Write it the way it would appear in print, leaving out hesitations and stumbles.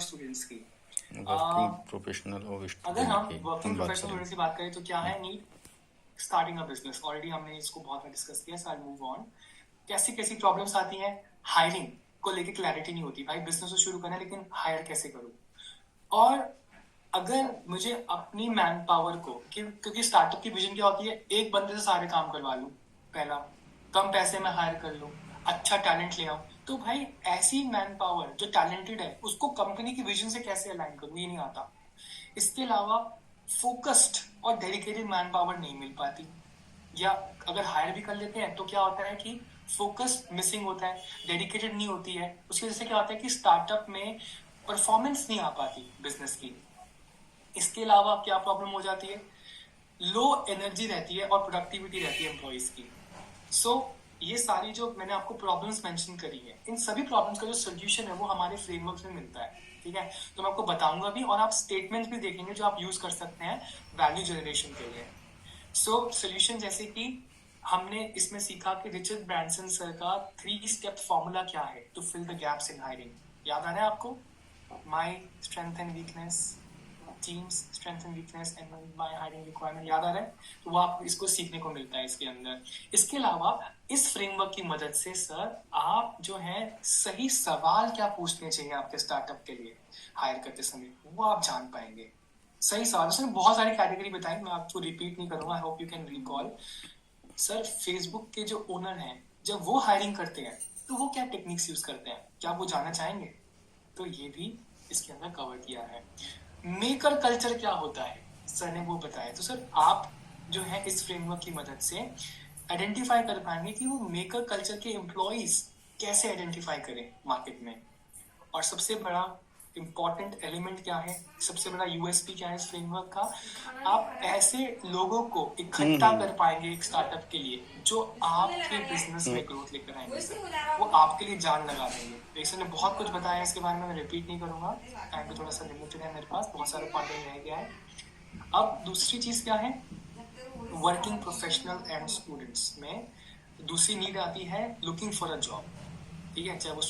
Students की। Working professional और अगर स्टूडेंट हम की वर्किंग हम बात प्रोफेशनल करें। की बात करें तो क्या है need starting a business. Already हमने इसको बहुत डिस्कस किया, सो आई मूव ऑन। कैसी कैसी प्रॉब्लम्स आती हैं? हायरिंग को लेके क्लैरिटी नहीं होती, भाई बिजनेस तो शुरू करना है लेकिन हायर कैसे करूं। और अगर मुझे अपनी मैन पावर को, क्योंकि स्टार्टअप की विजन क्या होती है, एक बंदे से सारे काम करवा लूं, पहला कम पैसे में हायर कर लूं, अच्छा टैलेंट ले आऊं, तो भाई ऐसी मैन पावर जो टैलेंटेड है उसको कंपनी की विजन से कैसे अलाइन करूं, ये नहीं आता। इसके अलावा फोकस्ड और डेडिकेटेड मैन पावर नहीं मिल पाती, या अगर हायर भी कर लेते हैं तो क्या होता है कि फोकस मिसिंग होता है, डेडिकेटेड नहीं होती है। उसकी वजह से क्या होता है कि स्टार्टअप में परफॉर्मेंस नहीं आ पाती बिजनेस की। इसके अलावा क्या प्रॉब्लम हो जाती है? लो एनर्जी रहती है और प्रोडक्टिविटी रहती है एम्प्लॉइज की। सो ये सारी जो मैंने आपको प्रॉब्लम्स मेंशन करी है, इन सभी प्रॉब्लम्स का जो सोल्यूशन है वो हमारे फ्रेमवर्क में मिलता है, ठीक है। तो मैं आपको बताऊंगा भी, और आप स्टेटमेंट भी देखेंगे जो आप यूज कर सकते हैं वैल्यू जनरेशन के लिए। सो सोल्यूशन जैसे कि हमने इसमें सीखा कि रिचर्ड ब्रांसन सर का 3 स्टेप फॉर्मूला क्या है to fill the gaps in hiring. याद आ रहा है आपको? My strength and weakness, team's strength and weakness and my hiring requirement, याद आ रहा है? तो वो आपको इसको सीखने को मिलता है इसके अंदर। इसके अलावा इस फ्रेमवर्क की मदद से सर आप जो है सही सवाल क्या पूछने चाहिए आपके स्टार्टअप के लिए हायर करते समय, वो आप जान पाएंगे। सही सवाल, उसने बहुत सारी कैटेगरी बताई, मैं आपको रिपीट नहीं करूंगा, I hope you can recall. Sir Facebook के जो ओनर हैं जब वो हायरिंग करते हैं तो वो क्या टेक्निक्स यूज करते हैं, क्या वो जानना चाहेंगे? तो ये भी इसके अंदर कवर किया है। मेकर कल्चर क्या होता है सर ने वो बताया। तो सर आप जो है इस फ्रेमवर्क की मदद से आइडेंटिफाई कर पाएंगे कि वो मेकर कल्चर के एम्प्लॉइज कैसे आइडेंटिफाई करें मार्केट में। और सबसे बड़ा इंपॉर्टेंट एलिमेंट क्या है, सबसे बड़ा यूएसपी क्या है इस फ्रेमवर्क का? आप ऐसे लोगों को इकट्ठा कर पाएंगे एक स्टार्टअप के लिए जो आपके बिजनेस में ग्रोथ लेकर आएंगे सर, वो आपके लिए जान लगा देंगे। एक ने बहुत कुछ बताया इसके बारे में, मैं रिपीट नहीं करूंगा, टाइम पे थोड़ा सा लिमिटेड है मेरे पास, बहुत सारा कंटेंट रह गया है। अब दूसरी चीज क्या है, वर्किंग प्रोफेशनल एंड स्टूडेंट्स में दूसरी नीड आती है लुकिंग फॉर अ जॉब, ठीक है, चाहे वो